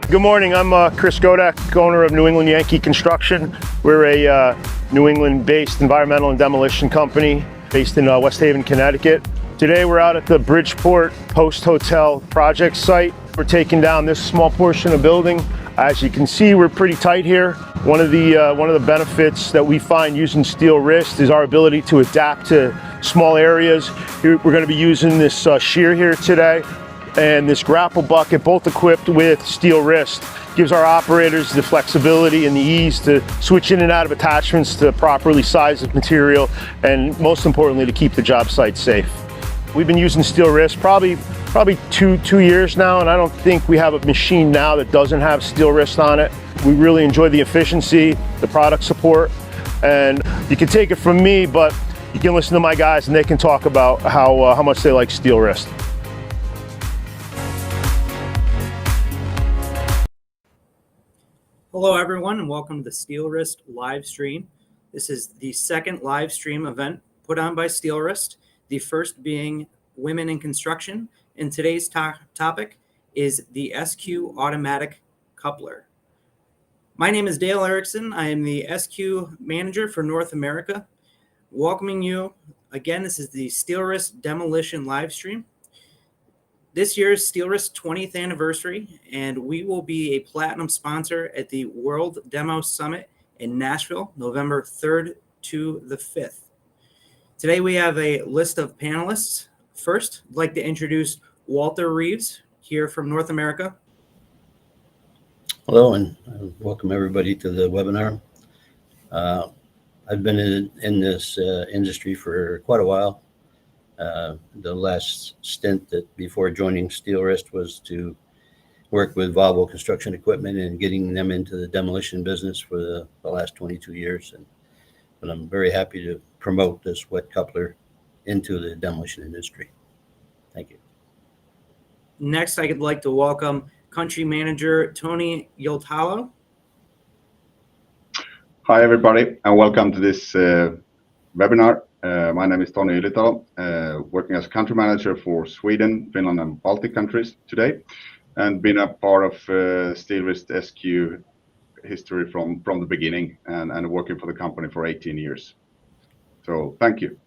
Good morning, I'm Chris Godek, owner of New England Yankee Construction. We're a New England-based environmental and demolition company based in West Haven, Connecticut. Today we're out at the Bridgeport Post Hotel project site. We're taking down this small portion of building. As you can see, we're pretty tight here. One of the benefits that we find using Steelwrist is our ability to adapt to small areas. We're going to be using this shear here today and this grapple bucket, both equipped with Steelwrist. Gives our operators the flexibility and the ease to switch in and out of attachments to properly size the material, and most importantly, to keep the job site safe. We've been using Steelwrist probably two years now, and I don't think we have a machine now that doesn't have Steelwrist on it. We really enjoy the efficiency, the product support, and you can take it from me, but you can listen to my guys and they can talk about how much they like Steelwrist. Hello everyone, and welcome to the Steelwrist live stream. This is the second live stream event put on by Steelwrist, the first being Women in Construction, and today's topic is the SQ automatic coupler. My name is Dale Erickson. I am the SQ manager for North America. Welcoming you again. This is the Steelwrist Demolition live stream. This year's Steelwrist 20th anniversary, and we will be a platinum sponsor at the World Demo Summit in Nashville, November 3rd to the 5th. Today we have a list of panelists. First, I'd like to introduce Walter Reeves here from North America. Hello, and welcome everybody to the webinar. I've been in this industry for quite a while. The last stint before joining Steelwrist was to work with Volvo Construction Equipment and getting them into the demolition business for the last 22 years. But I'm very happy to promote this wet coupler into the demolition industry. Thank you. Next, I'd like to welcome Country Manager Tony Yoltalo. Hi, everybody, and welcome to this webinar. My name is Tony Yoltalo, working as a country manager for Sweden, Finland, and Baltic countries today, and been a part of Steelwrist SQ history from the beginning, and working for the company for 18 years. So thank you.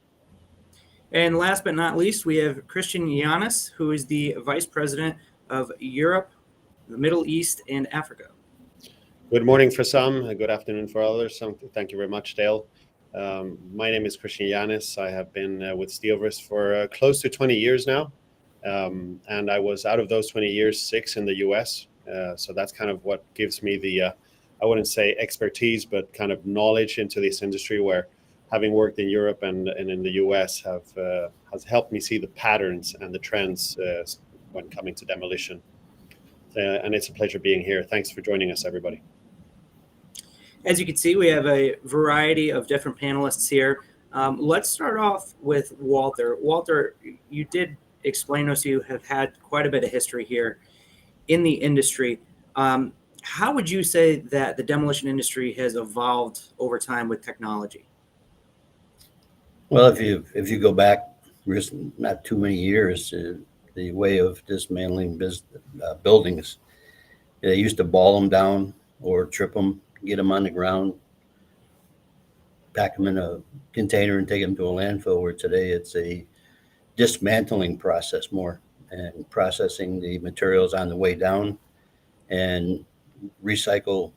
And last but not least, we have Christian Yanis, who is the Vice President of Europe, the Middle East, and Africa. Good morning for some, good afternoon for others. Thank you very much, Dale. My name is Christian Yanis. I have been with Steelwrist for close to 20 years now. And I was, out of those 20 years, 6 in the US. So that's kind of what gives me the, I wouldn't say expertise, but kind of knowledge into this industry, where having worked in Europe and in the US has helped me see the patterns and the trends when coming to demolition. And it's a pleasure being here. Thanks for joining us, everybody. As you can see, we have a variety of different panelists here. Let's start off with Walter. Walter, you did explain to us you have had quite a bit of history here in the industry. How would you say that the demolition industry has evolved over time with technology? Well, if you go back not too many years, the way of dismantling buildings, they used to ball them down or trip them, get them on the ground, pack them in a container and take them to a landfill, where today it's a dismantling process more, and processing the materials on the way down, and recycle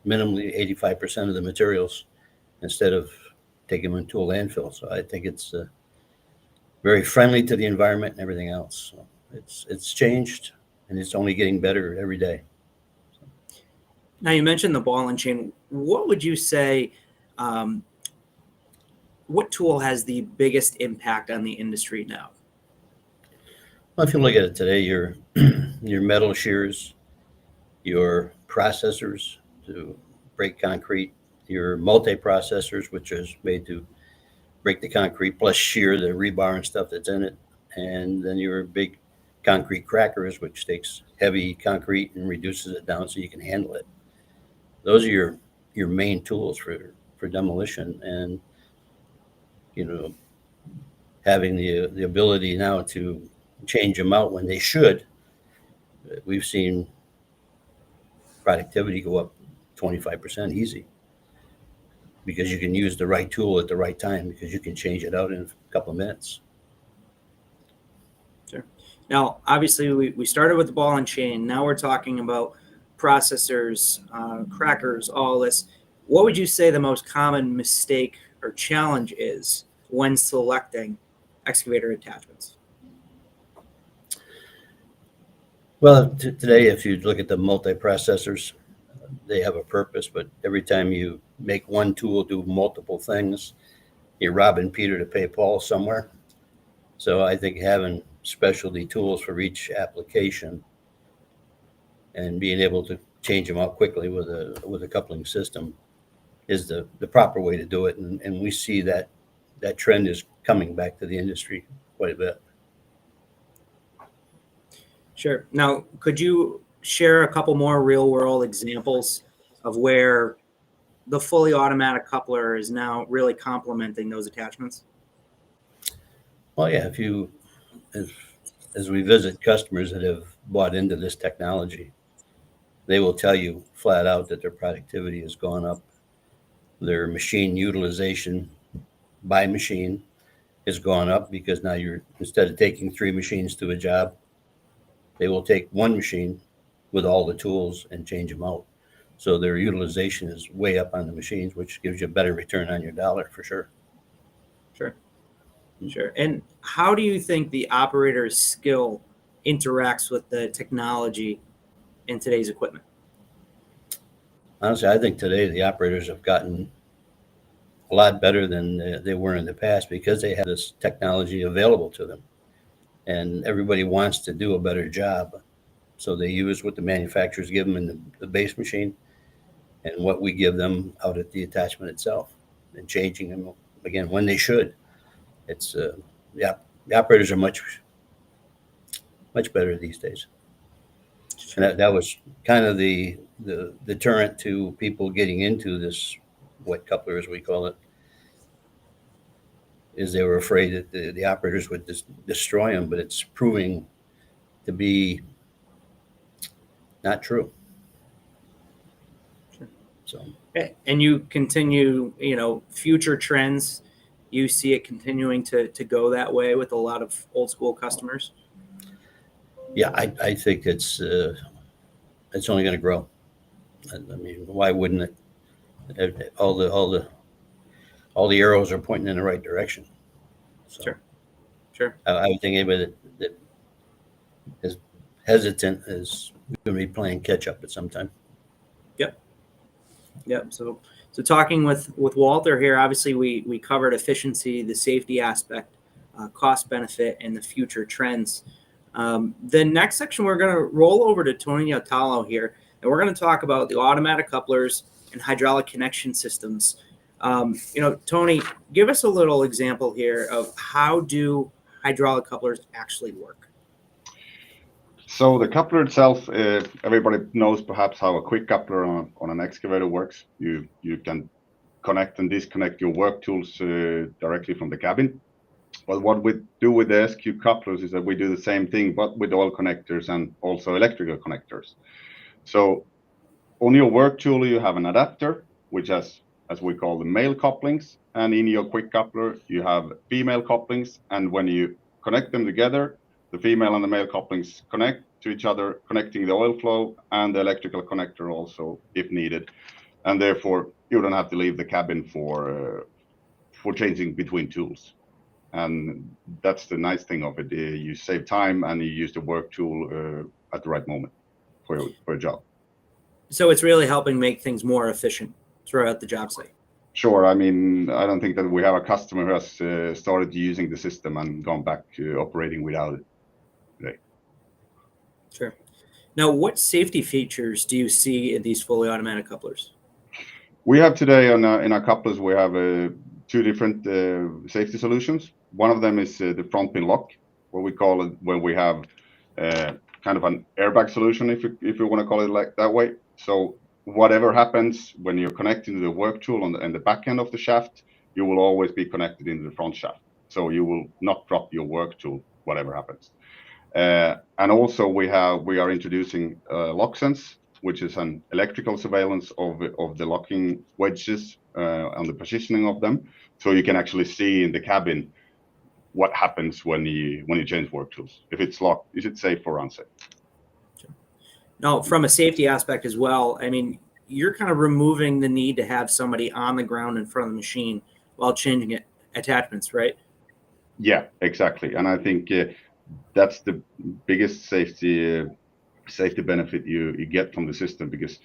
minimally 85% of the materials instead of taking them into a landfill. So I think it's very friendly to the environment and everything else. So it's changed, and it's only getting better every day. Now, you mentioned the ball and chain. What would you say what tool has the biggest impact on the industry now? Well, if you look at it today, your metal shears, your processors to break concrete, your multi-processors, which is made to break the concrete plus shear the rebar and stuff that's in it, and then your big concrete crackers, which takes heavy concrete and reduces it down so you can handle it. Those are your main tools for demolition, and having the ability now to change them out when they should. We've seen productivity go up 25% easy because you can use the right tool at the right time because you can change it out in a couple of minutes. Sure. Now, obviously, we started with the ball and chain. Now we're talking about processors, crackers, all this. What would you say the most common mistake or challenge is when selecting excavator attachments? Well, today, if you look at the multi-processors, they have a purpose, but every time you make one tool do multiple things, you're robbing Peter to pay Paul somewhere. So I think having specialty tools for each application and being able to change them out quickly with a coupling system is the proper way to do it. And we see that trend is coming back to the industry quite a bit. Sure. Now, could you share a couple more real world examples of where the fully automatic coupler is now really complementing those attachments? Well, yeah, as we visit customers that have bought into this technology, they will tell you flat out that their productivity has gone up. Their machine utilization by machine has gone up because now instead of taking 3 machines to a job, they will take 1 machine with all the tools and change them out. So their utilization is way up on the machines, which gives you a better return on your dollar for sure. Sure. Sure. And how do you think the operator's skill interacts with the technology in today's equipment? Honestly, I think today the operators have gotten a lot better than they were in the past because they have this technology available to them. And everybody wants to do a better job. So they use what the manufacturers give them in the base machine and what we give them out at the attachment itself and changing them again when they should. It's the operators are much better these days. Sure. And that was kind of the deterrent to people getting into this wet coupler, as we call it, is they were afraid that the operators would destroy them, but it's proving to be not true. Sure. So, and you continue, future trends, you see it continuing to go that way with a lot of old school customers? yeah, I think it's only going to grow. I mean, why wouldn't it? All the arrows are pointing in the right direction. So Sure. I would think anybody that is hesitant is going to be playing catch up at some time. Yep. So talking with Walter here, obviously we covered efficiency, the safety aspect, cost benefit, and the future trends. The next section, we're going to roll over to Tony Atalo here, and we're going to talk about the automatic couplers and hydraulic connection systems. Tony, give us a little example here of how do hydraulic couplers actually work? So the coupler itself, everybody knows perhaps how a quick coupler on an excavator works. You can connect and disconnect your work tools directly from the cabin. But what we do with the SQ couplers is that we do the same thing, but with oil connectors and also electrical connectors. So on your work tool, you have an adapter, which has, as we call the male couplings. And in your quick coupler, you have female couplings. And when you connect them together, the female and the male couplings connect to each other, connecting the oil flow and the electrical connector also, if needed. And therefore, you don't have to leave the cabin for changing between tools. And that's the nice thing of it. You save time and you use the work tool at the right moment for a job. So it's really helping make things more efficient throughout the job site. Sure. I mean, I don't think that we have a customer who has started using the system and gone back to operating without it today. Sure. Now, what safety features do you see in these fully automatic couplers? We have today in our couplers, we have two different safety solutions. One of them is the front pin lock, what we call it when we have kind of an airbag solution, if you want to call it like that way. So whatever happens when you're connecting to the work tool on the back end of the shaft, you will always be connected into the front shaft. So you will not drop your work tool, whatever happens. And also we are introducing LockSense, which is an electrical surveillance of the locking wedges and the positioning of them, so you can actually see in the cabin what happens when you change work tools. If it's locked, is it safe or unsafe? Now, from a safety aspect as well, I mean, you're kind of removing the need to have somebody on the ground in front of the machine while changing attachments, right? Yeah, exactly. And I think that's the biggest safety benefit you get from the system, because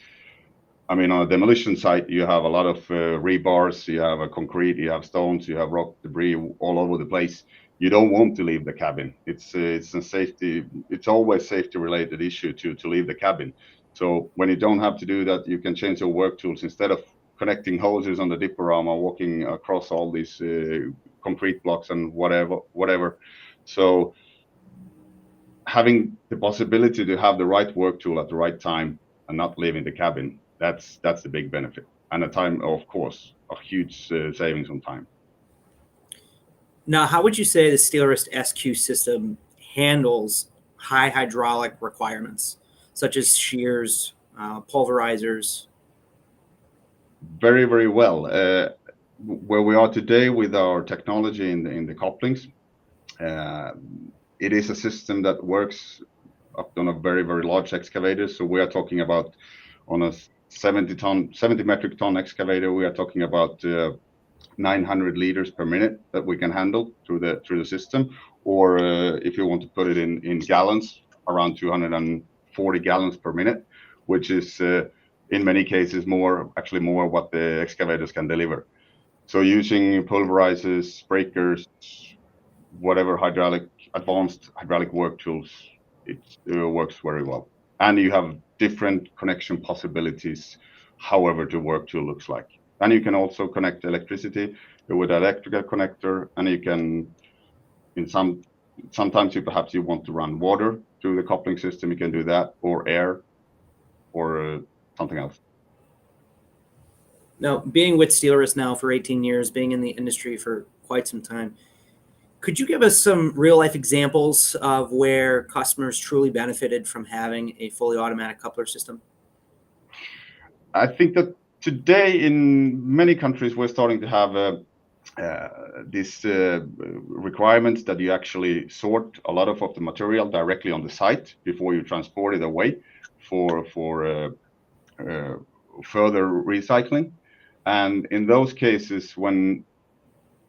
I mean, on a demolition site, you have a lot of rebars, you have a concrete, you have stones, you have rock debris all over the place. You don't want to leave the cabin. It's a safety. It's always safety related issue to leave the cabin. So when you don't have to do that, you can change your work tools instead of connecting hoses on the dipper arm or walking across all these concrete blocks and whatever. So having the possibility to have the right work tool at the right time and not leaving the cabin, that's the big benefit. And a time, of course, a huge savings on time. Now, how would you say the Steelwrist SQ system handles high hydraulic requirements, such as shears, pulverizers? Very, very well. Where we are today with our technology in the couplings, it is a system that works up on a very, very large excavator. So we are talking about on a 70 metric ton excavator, we are talking about 900 liters per minute that we can handle through the system. Or if you want to put it in gallons, around 240 gallons per minute, which is in many cases more what the excavators can deliver. So using pulverizers, breakers, whatever advanced hydraulic work tools, it works very well. And you have different connection possibilities, however the work tool looks like. And you can also connect electricity with an electrical connector, and you can, sometimes perhaps you want to run water through the coupling system, you can do that, or air, or something else. Now, being with Steelwrist now for 18 years, being in the industry for quite some time, could you give us some real life examples of where customers truly benefited from having a fully automatic coupler system? I think that today in many countries we're starting to have these requirements that you actually sort a lot of the material directly on the site before you transport it away for further recycling. And in those cases, when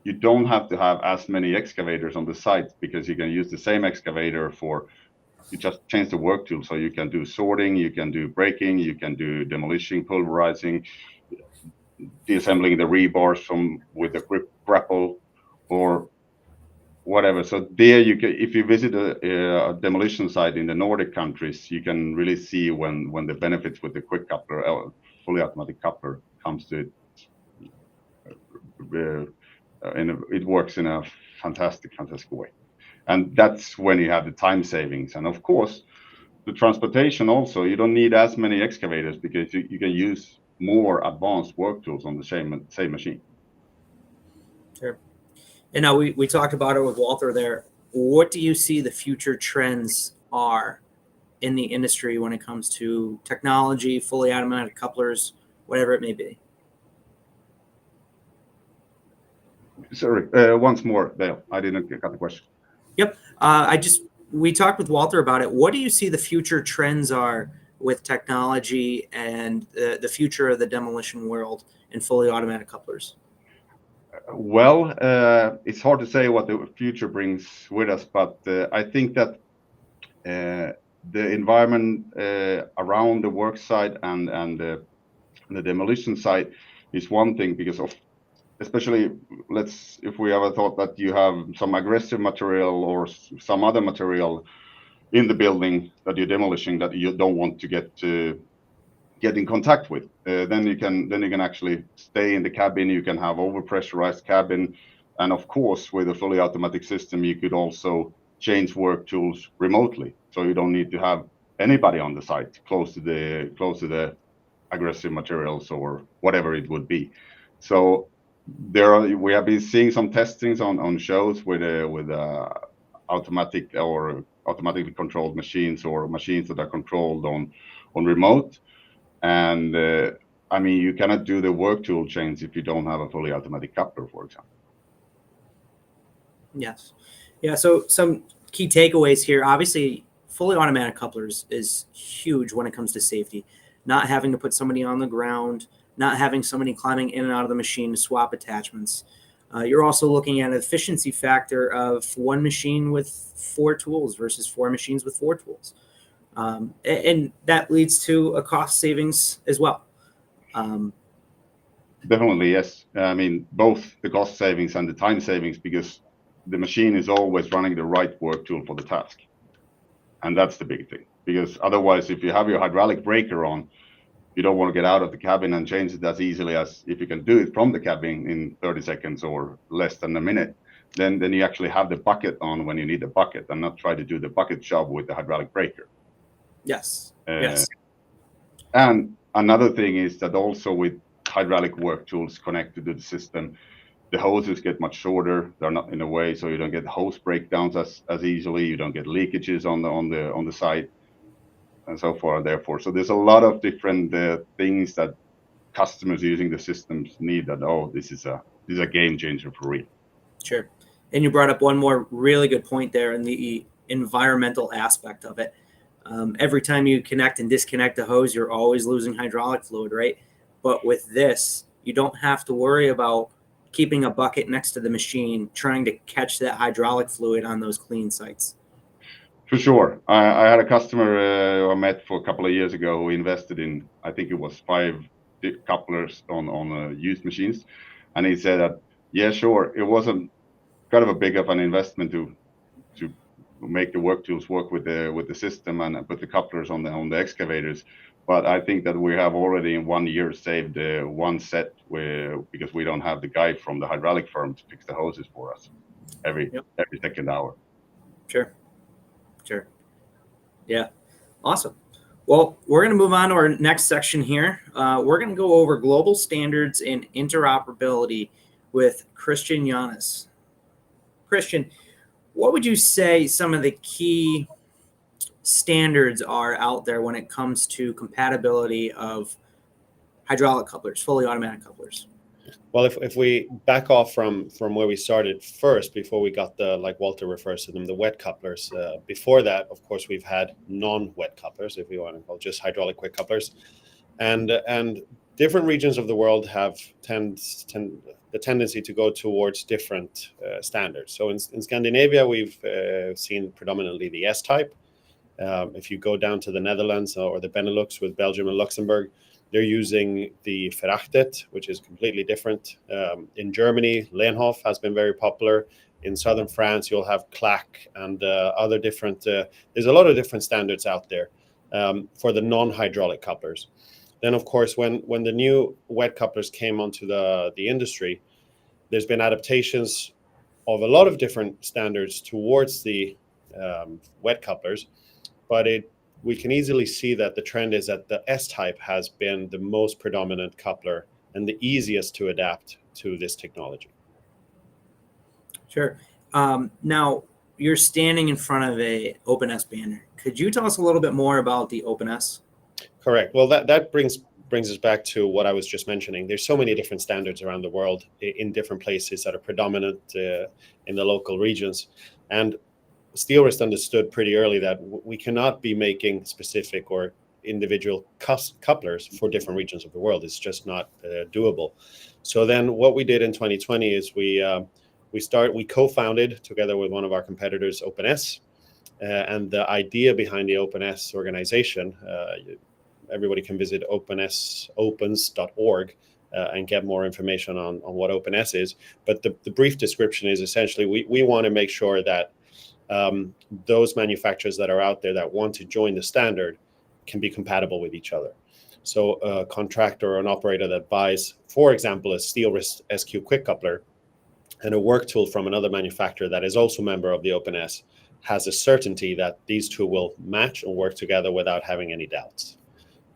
you don't have to have as many excavators on the site, because you can use the same excavator you just change the work tool. So you can do sorting, you can do breaking, you can do demolition, pulverizing, deassembling the rebars with the grapple or whatever. So there you can, if you visit a demolition site in the Nordic countries, you can really see when the benefits with the quick coupler, fully automatic coupler comes to it. And it works in a fantastic way. And that's when you have the time savings. And of course, the transportation also, you don't need as many excavators because you can use more advanced work tools on the same machine. Sure. And now we talked about it with Walter there. What do you see the future trends are in the industry when it comes to technology, fully automatic couplers, whatever it may be? Sorry, once more, Dale. I didn't get the question. Yep. We talked with Walter about it. What do you see the future trends are with technology and the future of the demolition world in fully automatic couplers? Well, it's hard to say what the future brings with us, but I think that the environment around the work site and the demolition site is one thing, because especially if we ever thought that you have some aggressive material or some other material in the building that you're demolishing that you don't want to get in contact with, then you can actually stay in the cabin. You can have overpressurized cabin, and of course, with a fully automatic system, you could also change work tools remotely, so you don't need to have anybody on the site close to the aggressive materials or whatever it would be. So we have been seeing some testings on shows with automatic or automatically controlled machines or machines that are controlled on remote. And I mean, you cannot do the work tool change if you don't have a fully automatic coupler, for example. Yes. Yeah. So some key takeaways here. Obviously, fully automatic couplers is huge when it comes to safety. Not having to put somebody on the ground, not having somebody climbing in and out of the machine to swap attachments. You're also looking at an efficiency factor of one machine with 4 tools versus 4 machines with 4 tools. And that leads to a cost savings as well. Definitely, yes. I mean, both the cost savings and the time savings, because the machine is always running the right work tool for the task. And that's the big thing, because otherwise, if you have your hydraulic breaker on, you don't want to get out of the cabin and change it as easily as if you can do it from the cabin in 30 seconds or less than a minute. Then you actually have the bucket on when you need the bucket, and not try to do the bucket job with the hydraulic breaker. Yes. Yes. And another thing is that also with hydraulic work tools connected to the system, the hoses get much shorter. They're not in a way, so you don't get hose breakdowns as easily. You don't get leakages on the site, and so forth. Therefore, so there's a lot of different things that customers using the systems need. That this is a game changer for real. Sure. And you brought up one more really good point there in the environmental aspect of it. Every time you connect and disconnect a hose, you're always losing hydraulic fluid, right? But with this, you don't have to worry about keeping a bucket next to the machine, trying to catch that hydraulic fluid on those clean sites. For sure. I had a customer who I met for a couple of years ago who invested in, I think it was 5 couplers on used machines. And he said that, yeah, sure, it wasn't kind of a big of an investment to make the work tools work with the system and put the couplers on the excavators. But I think that we have already in 1 year saved one set because we don't have the guy from the hydraulic firm to fix the hoses for us every second hour. Sure. Yeah. Awesome. Well, we're going to move on to our next section here. We're going to go over global standards and interoperability with Christian Yanis. Christian, what would you say some of the key standards are out there when it comes to compatibility of hydraulic couplers, fully automatic couplers? Well, if we back off from where we started first, before we got the, like Walter refers to them, the wet couplers. Before that, of course, we've had non-wet couplers, if you want to call it, just hydraulic wet couplers, and different regions of the world have the tendency to go towards different standards. So in Scandinavia, we've seen predominantly the S-type. If you go down to the Netherlands or the Benelux with Belgium and Luxembourg, they're using the Verachtet, which is completely different. In Germany, Lehnhoff has been very popular. In southern France, you'll have Clack and other different. There's a lot of different standards out there for the non-hydraulic couplers. Then, of course, when the new wet couplers came onto the industry, there's been adaptations of a lot of different standards towards the wet couplers, but we can easily see that the trend is that the S-type has been the most predominant coupler and the easiest to adapt to this technology. Sure. Now, you're standing in front of a OpenS banner. Could you tell us a little bit more about the OpenS? Correct. Well, that brings us back to what I was just mentioning. There's so many different standards around the world in different places that are predominant in the local regions. And Steelwrist understood pretty early that we cannot be making specific or individual couplers for different regions of the world. It's just not doable. So then what we did in 2020 is we co-founded together with one of our competitors, OpenS. And the idea behind the OpenS organization, everybody can visit opens.org and get more information on what OpenS is. But the brief description is essentially we want to make sure that those manufacturers that are out there that want to join the standard can be compatible with each other. So a contractor or an operator that buys, for example, a Steelwrist SQ quick coupler and a work tool from another manufacturer that is also a member of the OpenS has a certainty that these two will match and work together without having any doubts.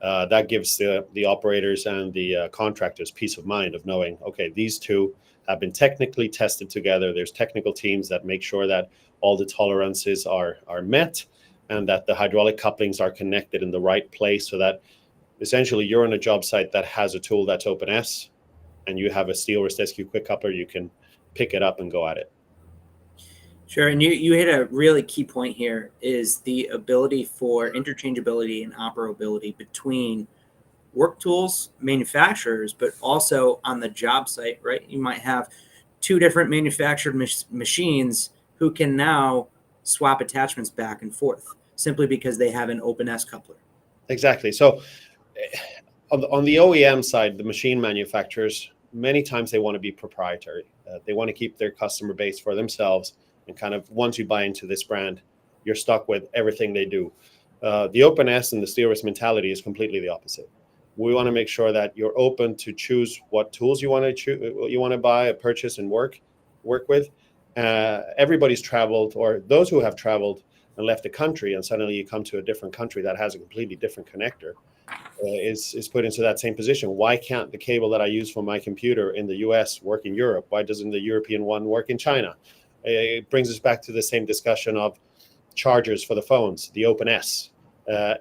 That gives the operators and the contractors peace of mind of knowing, okay, these two have been technically tested together. There's technical teams that make sure that all the tolerances are met and that the hydraulic couplings are connected in the right place, so that essentially you're on a job site that has a tool that's OpenS and you have a Steelwrist SQ quick coupler, you can pick it up and go at it. Sure, and you hit a really key point here, is the ability for interchangeability and operability between work tools manufacturers, but also on the job site, right? You might have two different manufactured machines who can now swap attachments back and forth simply because they have an OpenS coupler. Exactly. So on the OEM side, the machine manufacturers, many times they want to be proprietary. They want to keep their customer base for themselves. And kind of once you buy into this brand, you're stuck with everything they do. The OpenS and the Steelwrist mentality is completely the opposite. We want to make sure that you're open to choose what tools you want to buy, purchase, and work with. Everybody's traveled, or those who have traveled and left the country, and suddenly you come to a different country that has a completely different connector, is put into that same position. Why can't the cable that I use for my computer in the US work in Europe? Why doesn't the European one work in China? It brings us back to the same discussion of chargers for the phones. The OpenS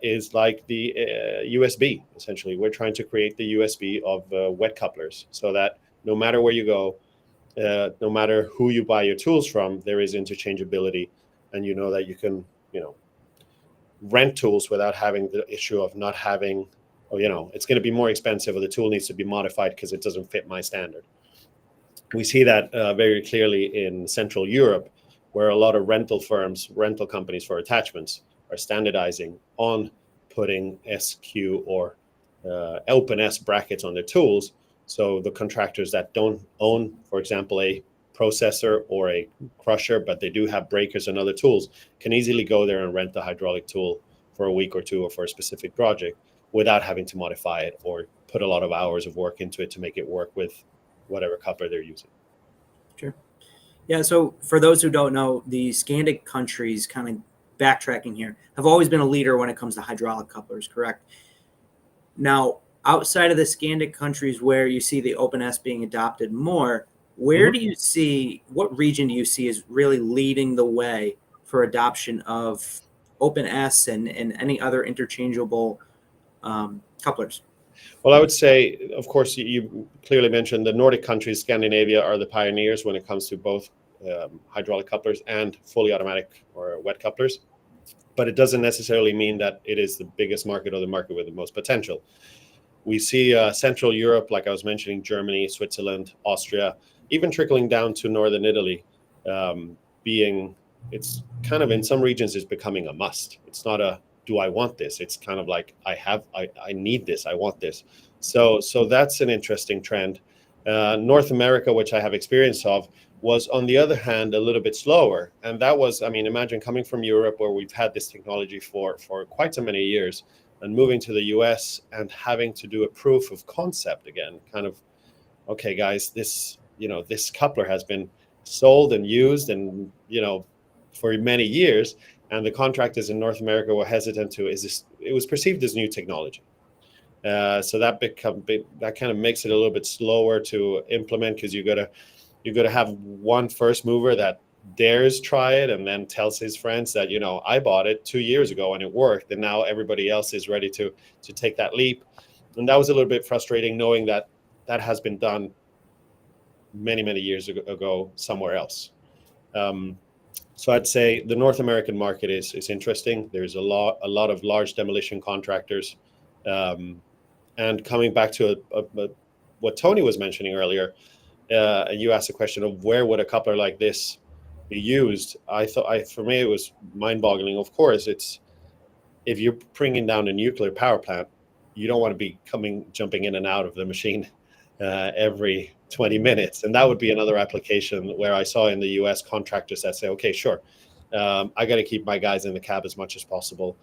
is like the USB, essentially. We're trying to create the USB of wet couplers, so that no matter where you go, no matter who you buy your tools from, there is interchangeability, and you know that you can, rent tools without having the issue of not having, it's going to be more expensive, or the tool needs to be modified because it doesn't fit my standard. We see that very clearly in Central Europe, where a lot of rental companies for attachments are standardizing on putting SQ or OpenS brackets on their tools. So the contractors that don't own, for example, a processor or a crusher, but they do have breakers and other tools, can easily go there and rent the hydraulic tool for a week or two or for a specific project without having to modify it or put a lot of hours of work into it to make it work with whatever coupler they're using. Sure. Yeah, so for those who don't know, the Scandic countries, kind of backtracking here, have always been a leader when it comes to hydraulic couplers, correct? Now, outside of the Scandic countries where you see the OpenS being adopted more, where do you see, what region do you see is really leading the way for adoption of OpenS and any other interchangeable couplers? Well, I would say, of course, you clearly mentioned the Nordic countries, Scandinavia, are the pioneers when it comes to both hydraulic couplers and fully automatic or wet couplers. But it doesn't necessarily mean that it is the biggest market or the market with the most potential. We see Central Europe, like I was mentioning, Germany, Switzerland, Austria, even trickling down to Northern Italy, it's kind of, in some regions, is becoming a must. It's not a, do I want this? It's kind of like, I need this, I want this. So that's an interesting trend. North America, which I have experience of, was, on the other hand, a little bit slower. And that was, imagine coming from Europe, where we've had this technology for quite so many years, and moving to the US and having to do a proof of concept again, kind of, okay, guys, this coupler has been sold and used and, for many years. And the contractors in North America were hesitant it was perceived as new technology. So that kind of makes it a little bit slower to implement, because you got to have one first mover that dares try it and then tells his friends that, I bought it 2 years ago and it worked, and now everybody else is ready to take that leap. And that was a little bit frustrating, knowing that has been done many, many years ago somewhere else. So I'd say the North American market is interesting. There's a lot of large demolition contractors. And coming back to what Tony was mentioning earlier, and you asked a question of where would a coupler like this be used. For me, it was mind-boggling. Of course, it's, if you're bringing down a nuclear power plant, you don't want to be jumping in and out of the machine every 20 minutes. And that would be another application where I saw in the US contractors that say, okay, sure, I got to keep my guys in the cab as much as possible.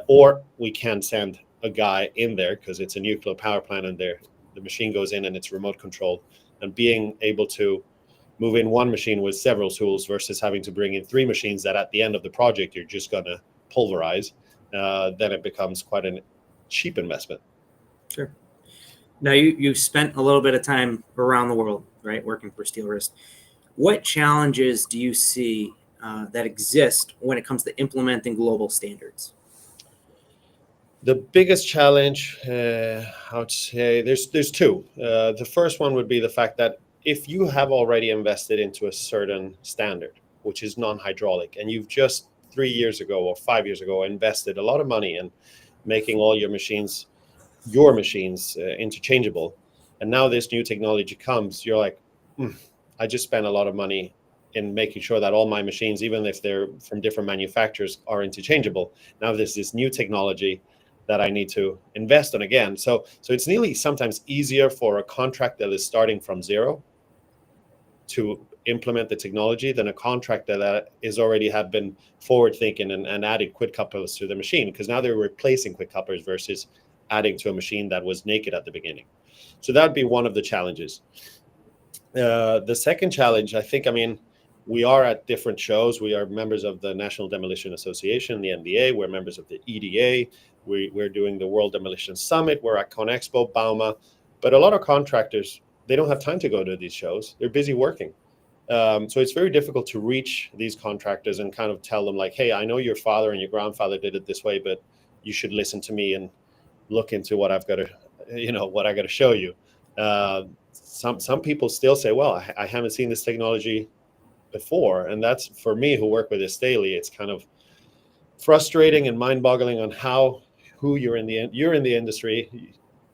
Or we can send a guy in there because it's a nuclear power plant and the machine goes in and it's remote controlled. And being able to move in one machine with several tools versus having to bring in 3 machines that at the end of the project you're just going to pulverize, then it becomes quite a cheap investment. Sure. Now, you've spent a little bit of time around the world, right, working for Steelwrist. What challenges do you see that exist when it comes to implementing global standards? The biggest challenge, I would say, there's 2. The first one would be the fact that if you have already invested into a certain standard, which is non-hydraulic, and you've just 3 years ago or 5 years ago invested a lot of money in making all your machines interchangeable, and now this new technology comes, you're like, I just spent a lot of money in making sure that all my machines, even if they're from different manufacturers, are interchangeable. Now there's this new technology that I need to invest in again. So it's nearly sometimes easier for a contractor that is starting from zero to implement the technology than a contractor that is already have been forward thinking and added quick couplers to the machine, because now they're replacing quick couplers versus adding to a machine that was naked at the beginning. So that would be one of the challenges. The second challenge, I think, we are at different shows. We are members of the National Demolition Association, the NDA. We're members of the EDA. We're doing the World Demolition Summit. We're at ConExpo, Bauma. But a lot of contractors, they don't have time to go to these shows. They're busy working. So it's very difficult to reach these contractors and kind of tell them like, hey, I know your father and your grandfather did it this way, but you should listen to me and look into what I've got to, what I got to show you. Some people still say, well, I haven't seen this technology before. And that's, for me, who work with this daily, it's kind of frustrating and mind-boggling on who you're in the industry.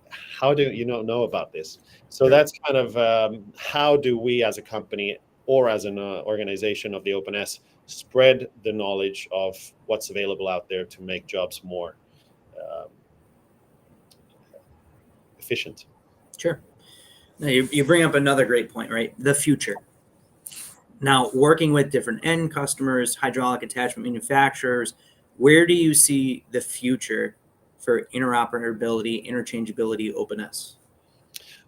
How do you not know about this? So that's kind of how do we as a company or as an organization of the OpenS spread the knowledge of what's available out there to make jobs more efficient. Sure. Now, you bring up another great point, right? The future. Now, working with different end customers, hydraulic attachment manufacturers, where do you see the future for interoperability, interchangeability, OpenS?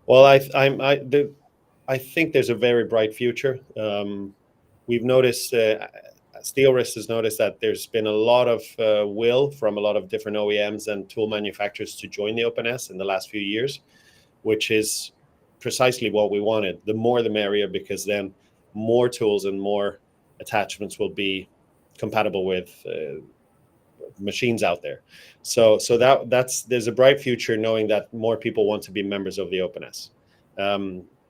Well, I think there's a very bright future. We've noticed, Steelwrist has noticed that there's been a lot of will from a lot of different OEMs and tool manufacturers to join the OpenS in the last few years, which is precisely what we wanted. The more the merrier, because then more tools and more attachments will be compatible with machines out there. So there's a bright future knowing that more people want to be members of the OpenS.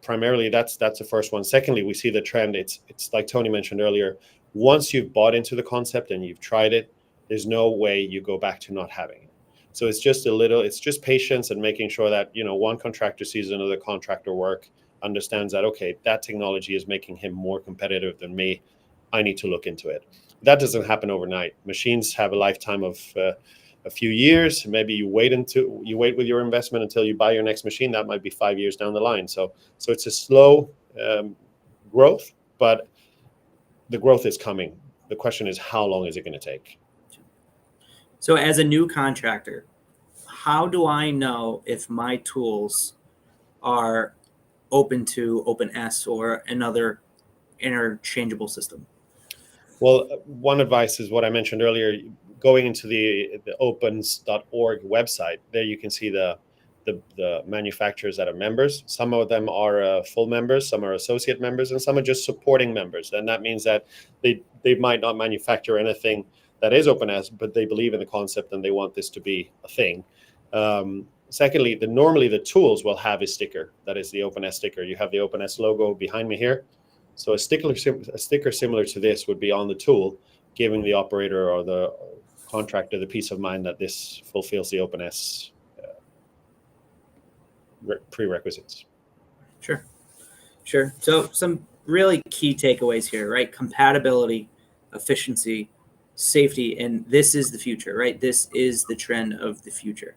Primarily, that's the first one. Secondly, we see the trend. It's like Tony mentioned earlier. Once you've bought into the concept and you've tried it, there's no way you go back to not having it. So it's just patience and making sure that, one contractor sees another contractor work, understands that, okay, that technology is making him more competitive than me. I need to look into it. That doesn't happen overnight. Machines have a lifetime of a few years. Maybe you wait with your investment until you buy your next machine. That might be 5 years down the line. So it's a slow growth, but the growth is coming. The question is, how long is it going to take? So as a new contractor, how do I know if my tools are open to OpenS or another interchangeable system? Well, one advice is what I mentioned earlier, going into the opens.org website. There you can see the manufacturers that are members. Some of them are full members, some are associate members, and some are just supporting members. And that means that they might not manufacture anything that is OpenS, but they believe in the concept and they want this to be a thing. Secondly, normally the tools will have a sticker that is the OpenS sticker. You have the OpenS logo behind me here. So a sticker similar to this would be on the tool, giving the operator or the contractor the peace of mind that this fulfills the OpenS prerequisites. Sure. So some really key takeaways here, right? Compatibility, efficiency, safety, and this is the future, right? This is the trend of the future.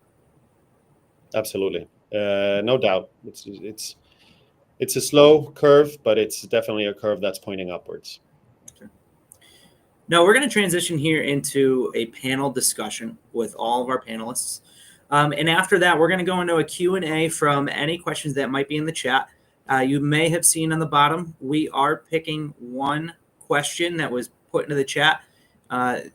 Absolutely. No doubt. it's a slow curve, but it's definitely a curve that's pointing upwards. Now we're going to transition here into a panel discussion with all of our panelists. And after that, we're going to go into a Q&A from any questions that might be in the chat. You may have seen on the bottom, we are picking one question that was put into the chat.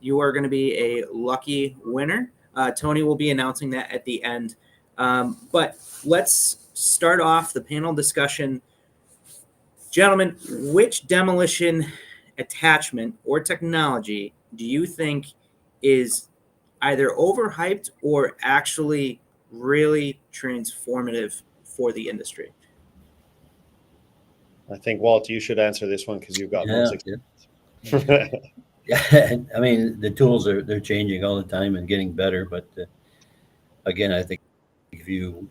You are going to be a lucky winner. Tony will be announcing that at the end. But let's start off the panel discussion. Gentlemen, which demolition attachment or technology do you think is either overhyped or actually really transformative for the industry? I think, Walt, you should answer this one because you've got most experience. Yeah, I mean, the tools they're changing all the time and getting better. But again, I think if you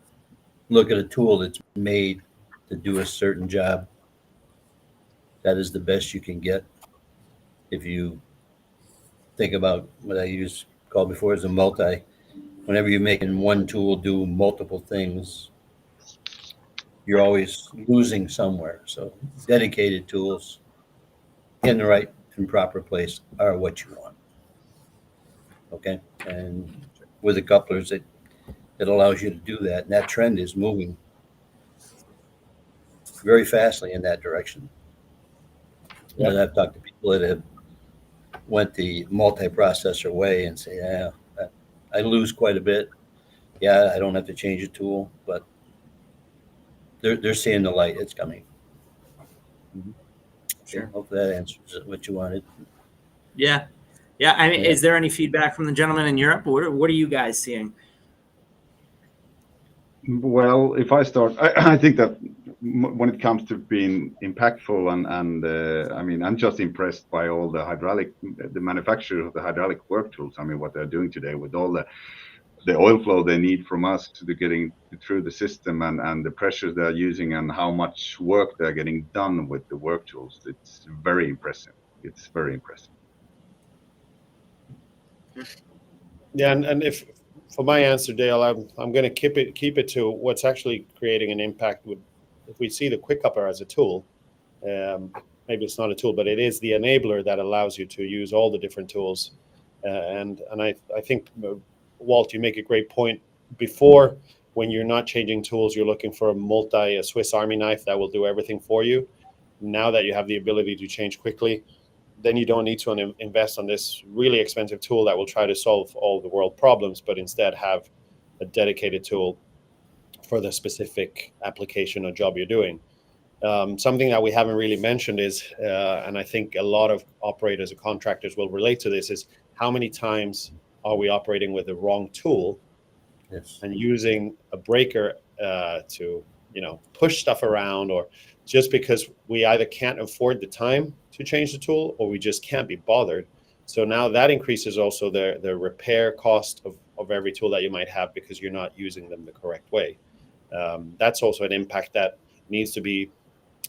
look at a tool that's made to do a certain job, that is the best you can get. If you think about what I called before as a whenever you're making one tool do multiple things, you're always losing somewhere. So dedicated tools in the right and proper place are what you want. Okay. And with the couplers, it allows you to do that. And that trend is moving very fastly in that direction. Yep. And I've talked to people that have went the multi-processor way and say, yeah, I lose quite a bit. Yeah, I don't have to change a tool, but they're seeing the light. It's coming. Sure. Hope that answers what you wanted. Yeah. I mean, is there any feedback from the gentleman in Europe? What are you guys seeing? Well, if I start, I think that when it comes to being impactful and I mean, I'm just impressed by all the manufacturers of the hydraulic work tools. I mean, what they're doing today with all the oil flow they need from us to getting through the system and the pressures they're using and how much work they're getting done with the work tools. It's very impressive. It's very impressive. Yeah, and if for my answer, Dale, I'm going to keep it to what's actually creating an impact. If we see the quick upper as a tool, maybe it's not a tool, but it is the enabler that allows you to use all the different tools. And I think, Walt, you make a great point. Before, when you're not changing tools, you're looking for a Swiss Army knife that will do everything for you. Now that you have the ability to change quickly, then you don't need to invest on this really expensive tool that will try to solve all the world problems, but instead have a dedicated tool for the specific application or job you're doing. Something that we haven't really mentioned is, and I think a lot of operators or contractors will relate to this, is how many times are we operating with the wrong tool and using a breaker to push stuff around, or just because we either can't afford the time to change the tool or we just can't be bothered. So now that increases also the repair cost of every tool that you might have because you're not using them the correct way. That's also an impact that needs to be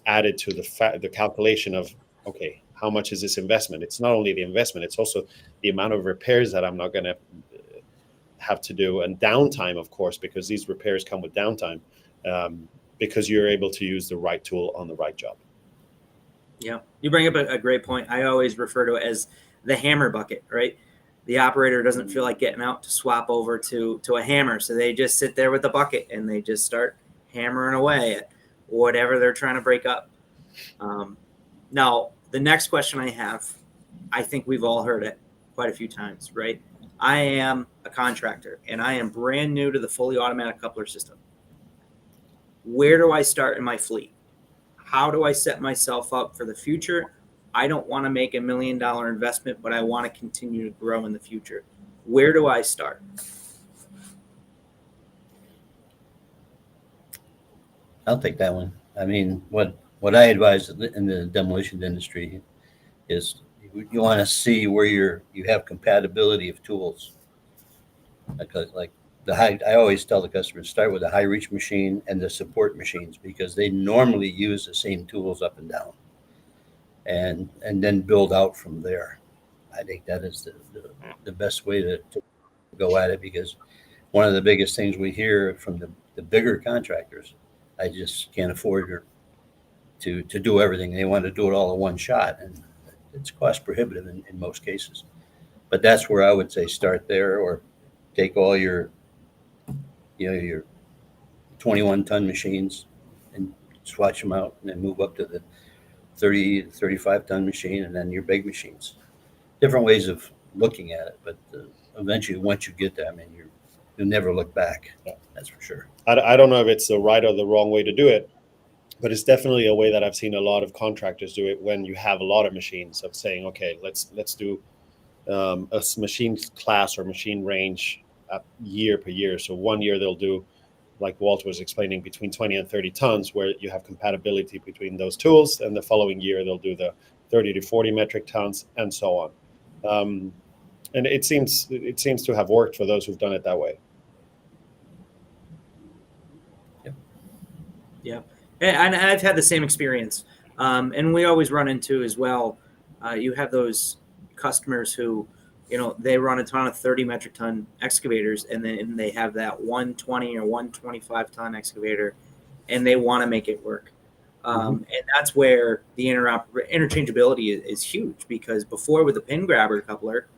added to the calculation of, okay, how much is this investment? It's not only the investment, it's also the amount of repairs that I'm not going to have to do, and downtime, of course, because these repairs come with downtime, because you're able to use the right tool on the right job. Yeah, you bring up a great point. I always refer to it as the hammer bucket, right? The operator doesn't feel like getting out to swap over to a hammer, so they just sit there with the bucket and they just start hammering away at whatever they're trying to break up. Now, the next question I have, I think we've all heard it quite a few times, right? I am a contractor and I am brand new to the fully automatic coupler system. Where do I start in my fleet? How do I set myself up for the future? I don't want to make $1 million investment, but I want to continue to grow in the future. Where do I start? I'll take that one. I mean, what I advise in the demolition industry is you want to see where you have compatibility of tools. Like I always tell the customers, start with the high reach machine and the support machines, because they normally use the same tools up and down, and then build out from there. I think that is the best way to go at it, because one of the biggest things we hear from the bigger contractors, I just can't afford to do everything. They want to do it all in one shot, and it's cost prohibitive in most cases. But that's where I would say start there, or take all your 21-ton machines and swatch them out, and then move up to the 30, 35-ton machine, and then your big machines. Different ways of looking at it, but eventually, once you get there, I mean, you'll never look back. Yeah. That's for sure. I don't know if it's the right or the wrong way to do it, but it's definitely a way that I've seen a lot of contractors do it when you have a lot of machines, of saying, okay, let's do a machine class or machine range year per year. So one year they'll do, like Walter was explaining, between 20 and 30 tons, where you have compatibility between those tools, and the following year they'll do the 30 to 40 metric tons, and so on. And it seems to have worked for those who've done it that way. Yeah, and I've had the same experience, and we always run into as well. You have those customers who, they run a ton of 30 metric ton excavators, and then they have that 120 or 125 ton excavator, and they want to make it work. And that's where the interchangeability is huge, because before, with the pin grabber coupler,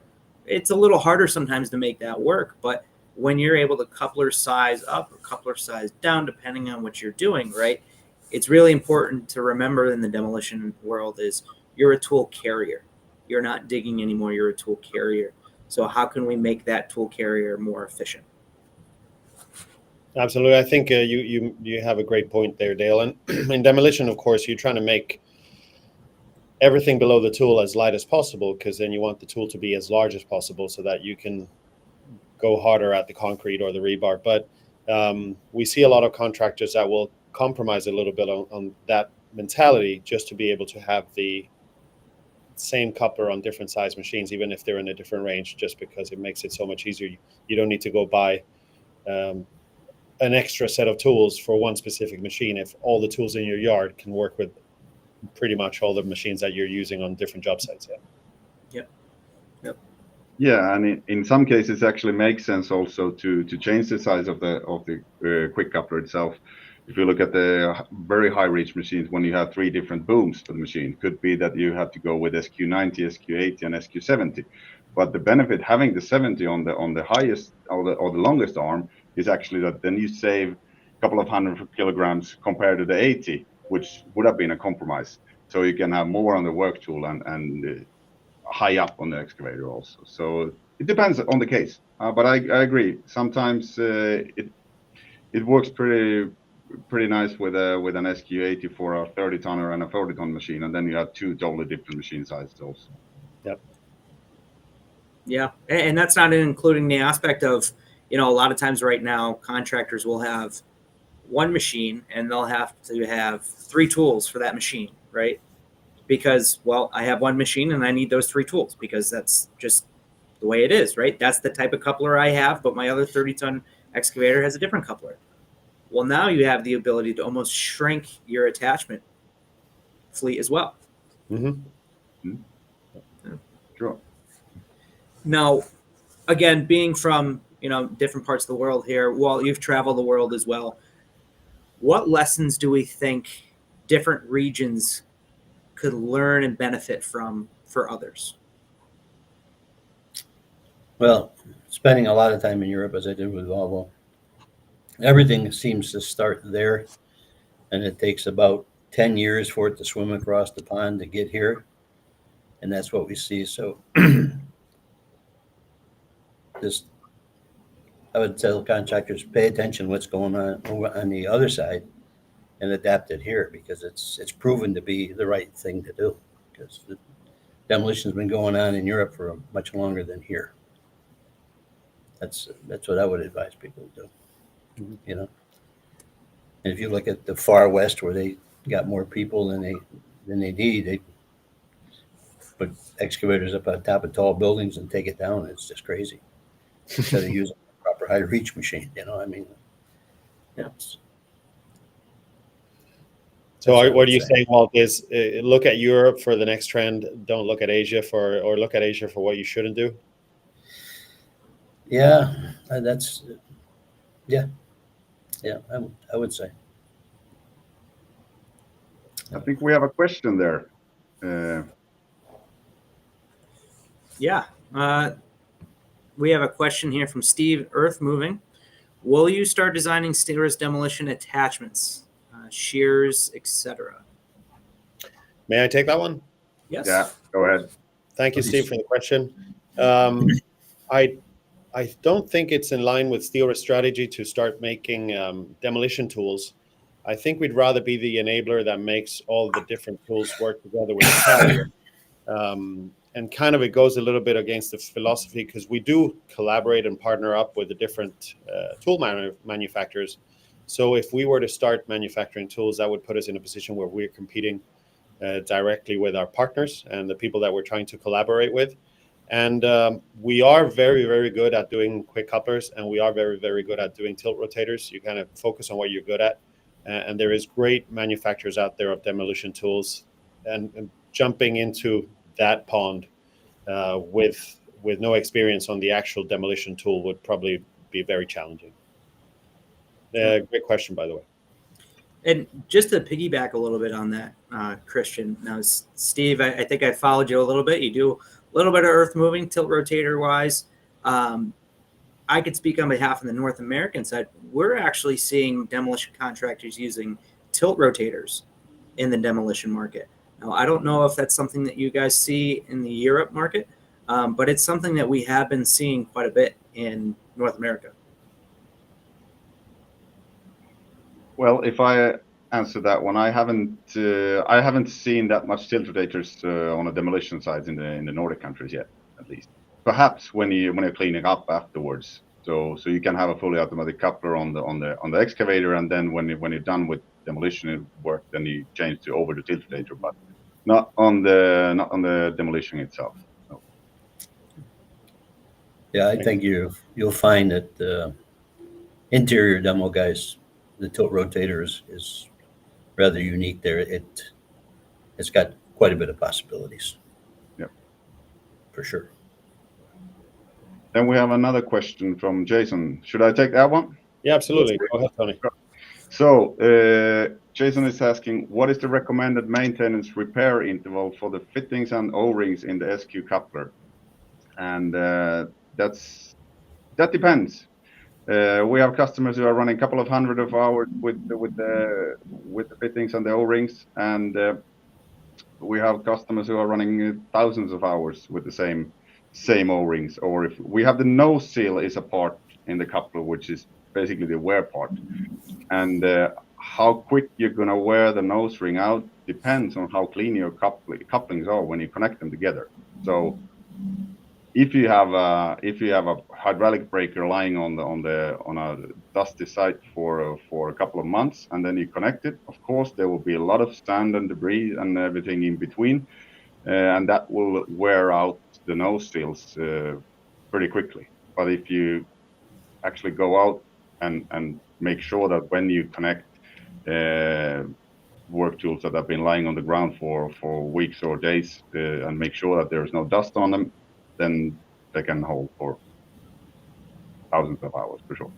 it's a little harder sometimes to make that work. But when you're able to coupler size up or coupler size down, depending on what you're doing, right? It's really important to remember in the demolition world is you're a tool carrier. You're not digging anymore. You're a tool carrier. So how can we make that tool carrier more efficient? Absolutely. I think you have a great point there, Dale. And in demolition, of course, you're trying to make everything below the tool as light as possible, because then you want the tool to be as large as possible so that you can go harder at the concrete or the rebar. But we see a lot of contractors that will compromise a little bit on that mentality, just to be able to have the same coupler on different size machines, even if they're in a different range, just because it makes it so much easier. You don't need to go buy an extra set of tools for one specific machine if all the tools in your yard can work with pretty much all the machines that you're using on different job sites. Yeah, and in some cases, it actually makes sense also to change the size of the quick coupler itself. If you look at the very high reach machines, when you have 3 different booms for the machine, could be that you have to go with SQ90, SQ80, and SQ70. But the benefit having the 70 on the highest or the longest arm is actually that then you save a couple of 100 kilograms compared to the 80, which would have been a compromise. So you can have more on the work tool and high up on the excavator also. So it depends on the case. But I agree. Sometimes it works pretty nice with an SQ80 for a 30 tonner and a 40 ton machine, and then you have 2 totally different machine sizes also. Yep. Yeah, and that's not including the aspect of, a lot of times right now, contractors will have one machine and they'll have to have 3 tools for that machine, right? Because, well, I have one machine and I need those 3 tools, because that's just the way it is, right? That's the type of coupler I have, but my other 30-ton excavator has a different coupler. Well, now you have the ability to almost shrink your attachment fleet as well. Sure. Now, again, being from, different parts of the world here, well, you've traveled the world as well. What lessons do we think different regions could learn and benefit from for others? Well, spending a lot of time in Europe, as I did with Volvo, everything seems to start there, and it takes about 10 years for it to swim across the pond to get here, and that's what we see. So I would tell contractors, pay attention to what's going on over on the other side and adapt it here, because it's proven to be the right thing to do, because the demolition's been going on in Europe for much longer than here. That's what I would advise people to do. And if you look at the far west, where they got more people than they need, they put excavators up on top of tall buildings and take it down. It's just crazy. Instead of using a proper high reach machine, So what are you saying, Walt, is look at Europe for the next trend, don't look at Asia or look at Asia for what you shouldn't do? Yeah, I would say. I think we have a question there. Yeah. We have a question here from Steve Earth Moving. Will you start designing Steelwrist demolition attachments, shears, etc.? May I take that one? Yes. Yeah, go ahead. Thank you, Steve, for the question. I don't think it's in line with Steelwrist strategy to start making demolition tools. I think we'd rather be the enabler that makes all the different tools work together with the carrier. And kind of it goes a little bit against the philosophy because we do collaborate and partner up with the different tool manufacturers. So if we were to start manufacturing tools, that would put us in a position where we're competing directly with our partners and the people that we're trying to collaborate with. And we are very, very good at doing quick couplers, and we are very, very good at doing tilt rotators. You kind of focus on what you're good at. And there is great manufacturers out there of demolition tools, and jumping into that pond with no experience on the actual demolition tool would probably be very challenging. Great question, by the way. And just to piggyback a little bit on that, Christian. Now, Steve, I think I followed you a little bit. You do a little bit of earth moving, tilt rotator wise. I could speak on behalf of the North American side. We're actually seeing demolition contractors using tilt rotators in the demolition market. Now, I don't know if that's something that you guys see in the Europe market, but it's something that we have been seeing quite a bit in North America. Well, if I answer that one, I haven't seen that much tilt rotators on the demolition sides in the Nordic countries yet, at least. Perhaps when you're cleaning up afterwards, so you can have a fully automatic coupler on the excavator, and then when you're done with demolition work, then you change over to tilt rotator, but not on the demolition itself. No. Yeah, I think you'll find that the interior demo guys, the tilt rotator is rather unique there. It's got quite a bit of possibilities. Yep. For sure. Then we have another question from Jason. Should I take that one? Yeah, absolutely. Go ahead, Tony. So Jason is asking, what is the recommended maintenance repair interval for the fittings and O-rings in the SQ coupler? And that depends. We have customers who are running a couple of hundred of hours with the fittings and the O-rings, and we have customers who are running thousands of hours with the same O-rings. Or if we have the nose seal is a part in the coupler, which is basically the wear part, and how quick you're gonna wear the nose ring out depends on how clean your couplings are when you connect them together. So if you have a hydraulic breaker lying on a dusty site for a couple of months, and then you connect it, of course there will be a lot of sand and debris and everything in between, and that will wear out the nose seals pretty quickly. But if you actually go out and make sure that when you connect work tools that have been lying on the ground for weeks or days, and make sure that there's no dust on them, then they can hold for thousands of hours for sure.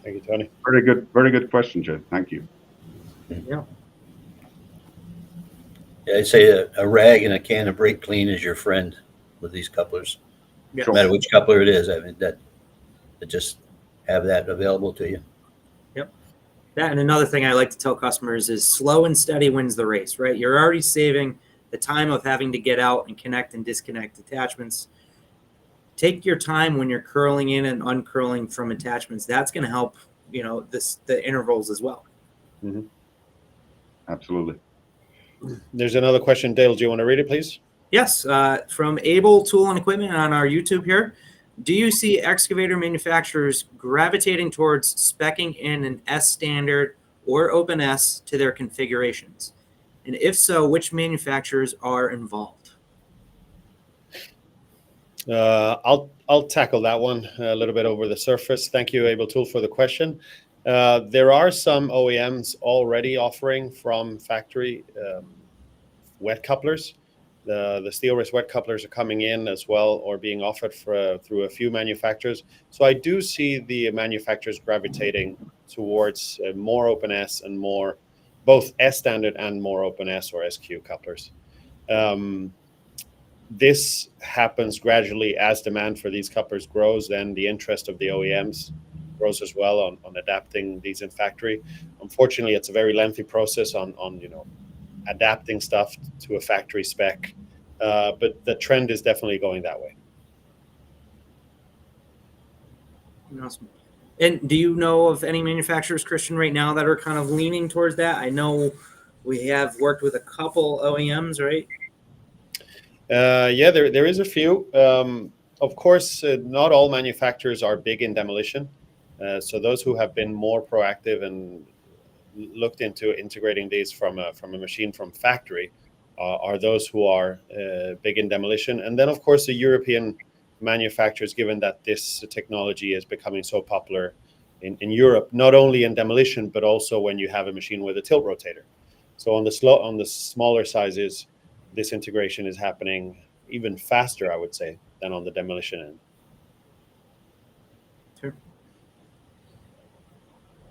Thank you, Tony. Very good question, Jay. Thank you. Yeah. Yeah, I'd say a rag and a can of brake clean is your friend with these couplers. Yeah. No matter which coupler it is, I mean that just have that available to you. Yep. That, and another thing I like to tell customers is slow and steady wins the race, right? You're already saving the time of having to get out and connect and disconnect attachments. Take your time when you're curling in and uncurling from attachments. That's going to help, the intervals as well. Mm-hmm. Absolutely. There's another question. Dale, do you want to read it, please? Yes. From Able Tool and Equipment on our YouTube here. Do you see excavator manufacturers gravitating towards speccing in an S standard or open S to their configurations? And if so, which manufacturers are involved? I'll tackle that one a little bit over the surface. Thank you, Able Tool, for the question. There are some OEMs already offering from factory wet couplers. The Steelwrist wet couplers are coming in as well, or being offered through a few manufacturers. So I do see the manufacturers gravitating towards more open S and more both S standard and more open S or SQ couplers. This happens gradually as demand for these couplers grows. Then the interest of the OEMs grows as well on adapting these in factory. Unfortunately, it's a very lengthy process on adapting stuff to a factory spec, but the trend is definitely going that way. Awesome. And do you know of any manufacturers, Christian, right now that are kind of leaning towards that? I know we have worked with a couple OEMs, right? Yeah, there is a few. Of course, not all manufacturers are big in demolition. So those who have been more proactive and looked into integrating these from a machine from factory are those who are big in demolition. And then, of course, the European manufacturers, given that this technology is becoming so popular in Europe, not only in demolition, but also when you have a machine with a tilt rotator. So on the smaller sizes, this integration is happening even faster, I would say, than on the demolition end. Sure.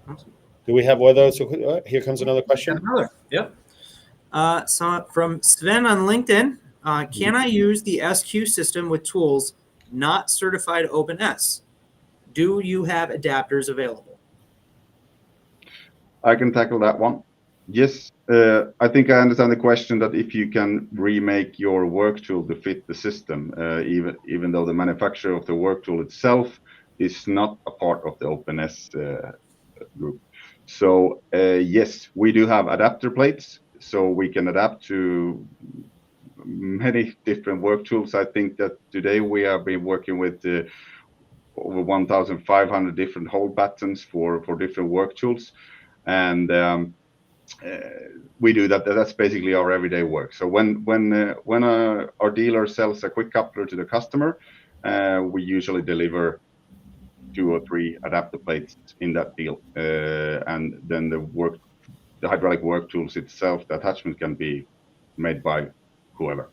Awesome. Do we have one of those? Here comes another question. Yep. So from Sven on LinkedIn, can I use the SQ system with tools not certified Open S? Do you have adapters available? I can tackle that one. Yes, I think I understand the question that if you can remake your work tool to fit the system, even though the manufacturer of the work tool itself is not a part of the Open S group. So yes, we do have adapter plates, so we can adapt to many different work tools. I think that today we have been working with over 1,500 different hole patterns for different work tools, and we do that. That's basically our everyday work. So when our dealer sells a quick coupler to the customer, we usually deliver 2 or 3 adapter plates in that deal, and then the hydraulic work tools itself, the attachment can be made by whoever.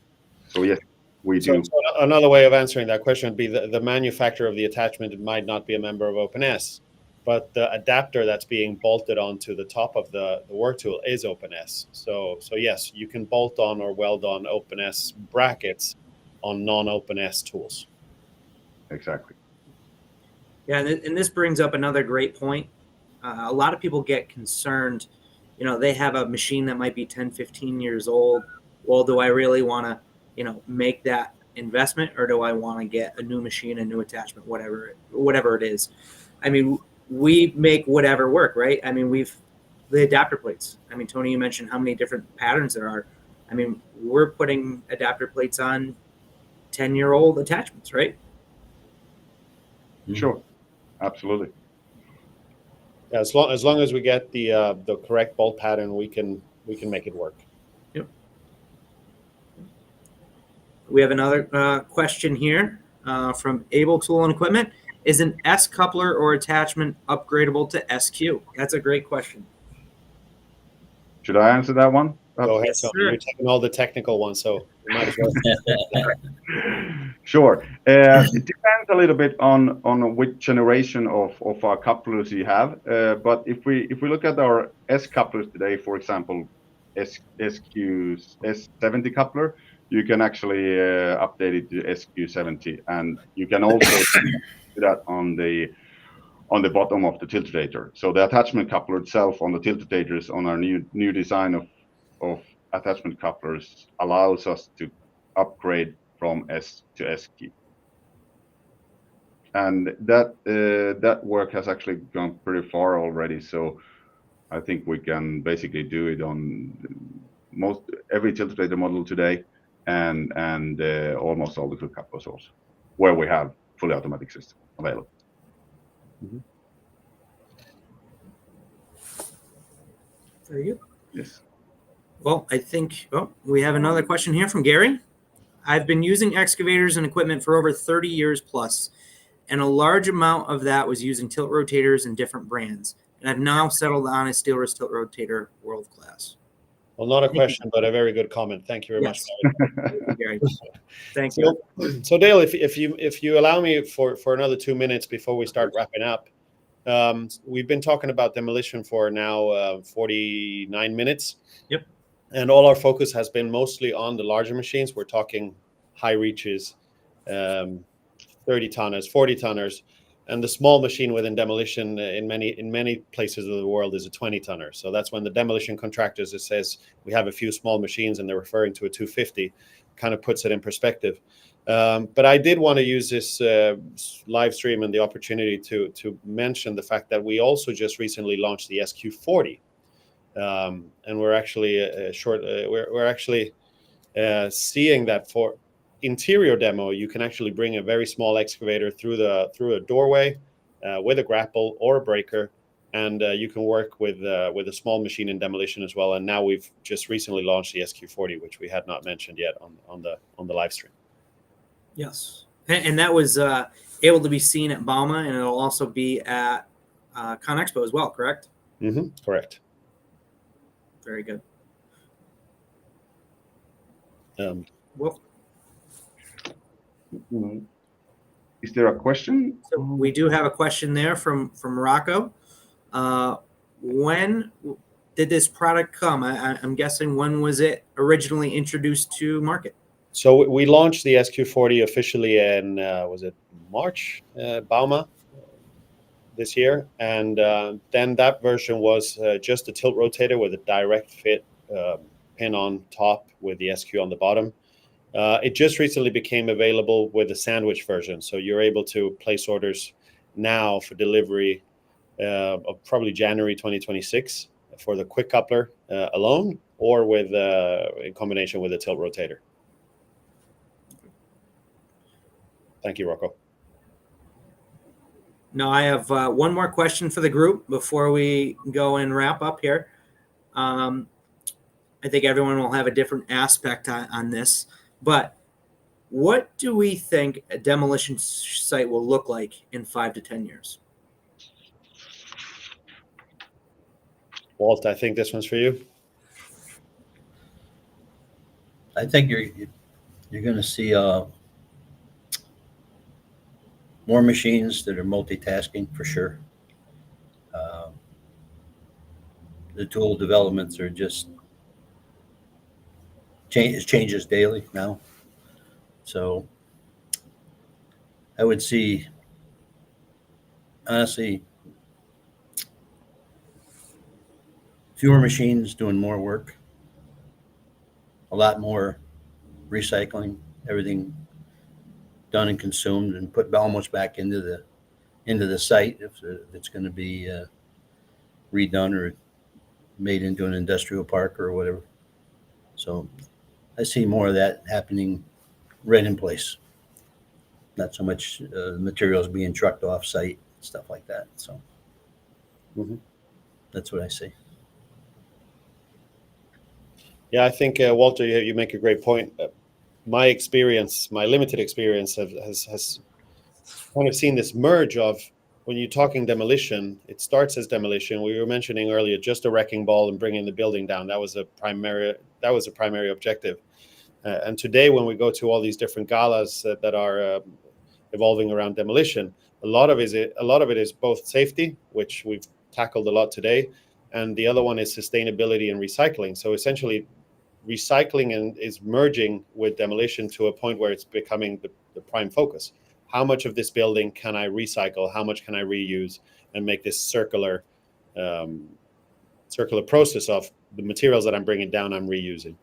So yes, we do. So another way of answering that question would be the manufacturer of the attachment might not be a member of Open S, but the adapter that's being bolted onto the top of the work tool is Open S. So yes, you can bolt on or weld on Open S brackets on non-Open S tools. Exactly. Yeah, and this brings up another great point. A lot of people get concerned, they have a machine that might be 10, 15 years old. Well, do I really want to, make that investment, or do I want to get a new machine, a new attachment, whatever it is? I mean, we make whatever work, right? I mean, the adapter plates. I mean, Tony, you mentioned how many different patterns there are. I mean, we're putting adapter plates on 10-year-old attachments, right? Sure. Absolutely. Yeah, as long as we get the correct bolt pattern, we can make it work. Yep. We have another question here from Able Tool and Equipment. Is an S coupler or attachment upgradable to SQ? That's a great question. Should I answer that one? Go ahead, Yes, Tony. sir. You're taking all the technical ones, so you might as well. Sure. It depends a little bit on which generation of our couplers you have. But if we look at our S couplers today, for example, SQ's S70 coupler, you can actually update it to SQ70, and you can also do that on the bottom of the tiltrotator. So the attachment coupler itself on the tiltrotators on our new design of attachment couplers allows us to upgrade from S to SQ. And that work has actually gone pretty far already. So I think we can basically do it on every tiltrotator model today, and almost all the quick couplers also, where we have fully automatic system available. Mm-hmm. Very good. Yes. Well, I think we have another question here from Gary. I've been using excavators and equipment for over 30 years plus, and a large amount of that was using tilt rotators and different brands. And I've now settled on a Steelwrist tilt rotator world class. Well, not a question, but a very good comment. Thank you very much. Thank you, Gary. Thank you. So Dale, if you allow me for another 2 minutes before we start wrapping up, We've been talking about demolition for now 49 minutes. Yep. And all our focus has been mostly on the larger machines. We're talking high reaches, 30 tonners, 40 tonners. And the small machine within demolition in many places of the world is a 20 tonner. So that's when the demolition contractors, it says we have a few small machines and they're referring to a 250, kind of puts it in perspective. But I did want to use this live stream and the opportunity to mention the fact that we also just recently launched the SQ40. And we're actually we're actually seeing that for interior demo, you can actually bring a very small excavator through a doorway with a grapple or a breaker, and you can work with a small machine in demolition as well. And now we've just recently launched the SQ40, which we had not mentioned yet on the live stream. Yes, and that was able to be seen at Bauma, and it'll also be at ConExpo as well, correct? Mm-hmm. Correct. Very good. Well, is there a question? So we do have a question there from Rocco. When did this product come? I'm guessing, when was it originally introduced to market? So we launched the SQ40 officially in was it March, Bauma this year, and then that version was just a tilt rotator with a direct fit pin on top with the SQ on the bottom. It just recently became available with a sandwich version, so you're able to place orders now for delivery of probably January 2026 for the quick coupler alone, or with in combination with a tilt rotator. Thank you, Rocco. Now I have one more question for the group before we go and wrap up here. I think everyone will have a different aspect on this, but what do we think a demolition site will look like in 5 to 10 years? Walt, I think this one's for you. I think you're going to see more machines that are multitasking for sure. The tool developments are just changes daily now. So I would see, honestly, fewer machines doing more work, a lot more recycling, everything done and consumed and put almost back into the site if it's going to be redone or made into an industrial park or whatever. So I see more of that happening right in place. Not so much materials being trucked off site, stuff like that. So that's what I see. Yeah, I think Walter, you make a great point. My experience, my limited experience, has kind of seen this merge of, when you're talking demolition, it starts as demolition. We were mentioning earlier just a wrecking ball and bringing the building down. That was a primary objective. And today, when we go to all these different galas that are evolving around demolition, a lot of it is both safety, which we've tackled a lot today, and the other one is sustainability and recycling. So essentially, recycling is merging with demolition to a point where it's becoming the prime focus. How much of this building can I recycle? How much can I reuse and make this circular process of the materials that I'm bringing down, I'm reusing.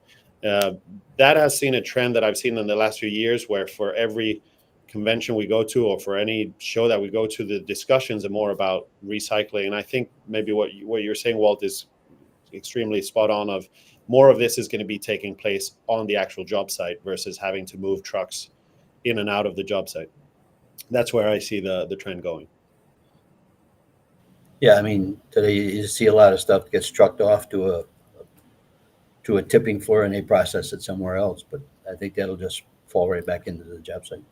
That has seen a trend that I've seen in the last few years, where for every convention we go to or for any show that we go to, the discussions are more about recycling. And I think maybe what you're saying, Walt, is extremely spot on. Of more of this is going to be taking place on the actual job site versus having to move trucks in and out of the job site. That's where I see the trend going. Yeah, I mean, today you see a lot of stuff that gets trucked off to a tipping floor and they process it somewhere else. But I think that'll just fall right back into the job site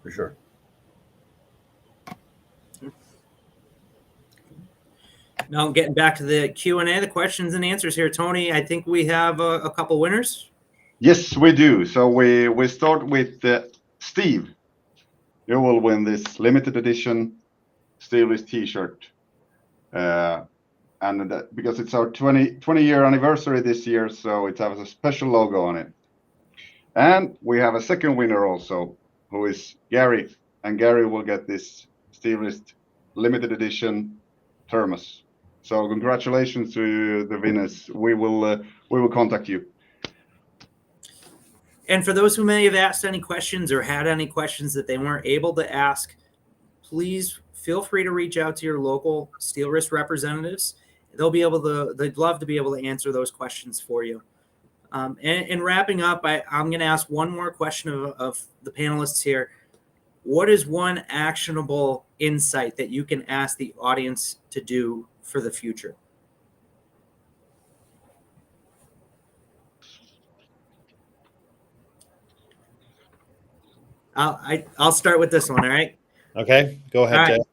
for sure. Now, getting back to the Q&A, the questions and answers here, Tony, I think we have a couple winners. Yes, we do. So we start with Steve. You will win this limited edition Steelwrist t-shirt And because it's our 20-year anniversary this year, so it has a special logo on it. And we have a second winner also, who is Gary, and Gary will get this Steelwrist limited edition thermos. So congratulations to the winners. We will contact you. And for those who may have asked any questions or had any questions that they weren't able to ask, please feel free to reach out to your local Steelwrist representatives. They'd love to be able to answer those questions for you. And wrapping up, I'm going to ask one more question of the panelists here. What is one actionable insight that you can ask the audience to do for the future? I'll start with this one, all right? Okay, go ahead, All right. Jay.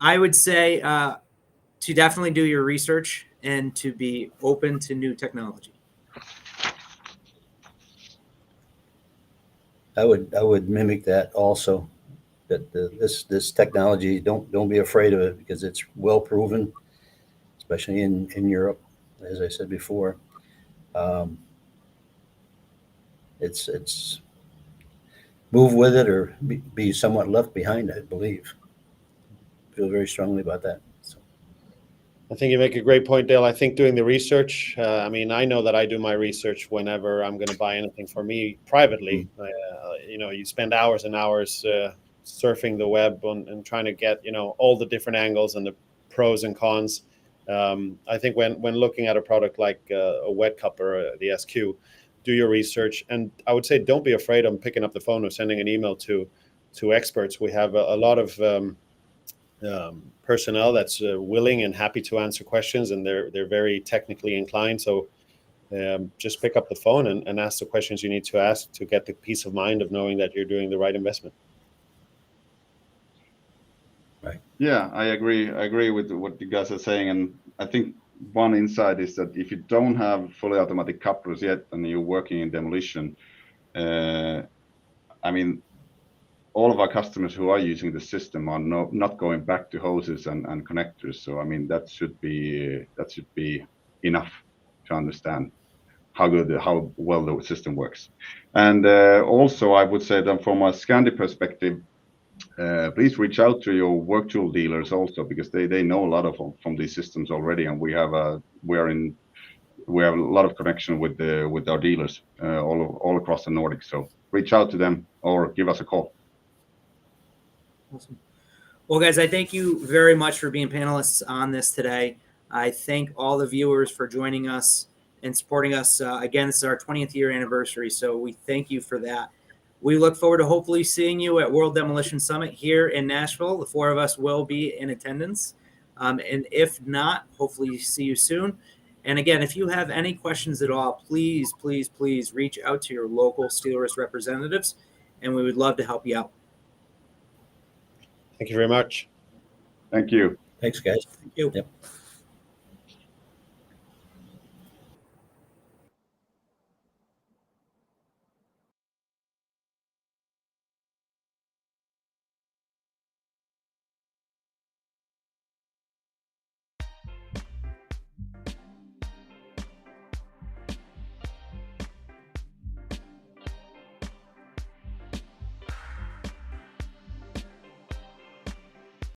I would say to definitely do your research and to be open to new technology. I would mimic that also. That this technology, don't be afraid of it, because it's well proven, especially in Europe, as I said before. It's move with it or be somewhat left behind, I believe. Feel very strongly about that. So. I think you make a great point, Dale. I think doing the research, I mean, I know that I do my research whenever I'm going to buy anything for me privately. You spend hours and hours surfing the web and trying to get, all the different angles and the pros and cons. I think when looking at a product like a wet cup or the SQ, do your research. And I would say don't be afraid of picking up the phone or sending an email to experts. We have a lot of personnel that's willing and happy to answer questions, and they're very technically inclined. So just pick up the phone and ask the questions you need to ask to get the peace of mind of knowing that you're doing the right investment. Right. Yeah, I agree with what you guys are saying, and I think one insight is that if you don't have fully automatic couplers yet and you're working in demolition, I mean, all of our customers who are using the system are not going back to hoses and connectors. So I mean, that should be enough to understand how well the system works. And also, I would say that from a Scandi perspective, please reach out to your work tool dealers also, because they know a lot from these systems already, and we have a lot of connection with our dealers all across the Nordics. So reach out to them or give us a call. Awesome. Well, guys, I thank you very much for being panelists on this today. I thank all the viewers for joining us and supporting us. Again, this is our 20th year anniversary, so we thank you for that. We look forward to hopefully seeing you at World Demolition Summit here in Nashville. The 4 of us will be in attendance. And if not, hopefully see you soon. And again, if you have any questions at all, please, please, please reach out to your local Steelwrist representatives, and we would love to help you out. Thank you very much. Thank you. Thanks, guys. Thank you. Yep.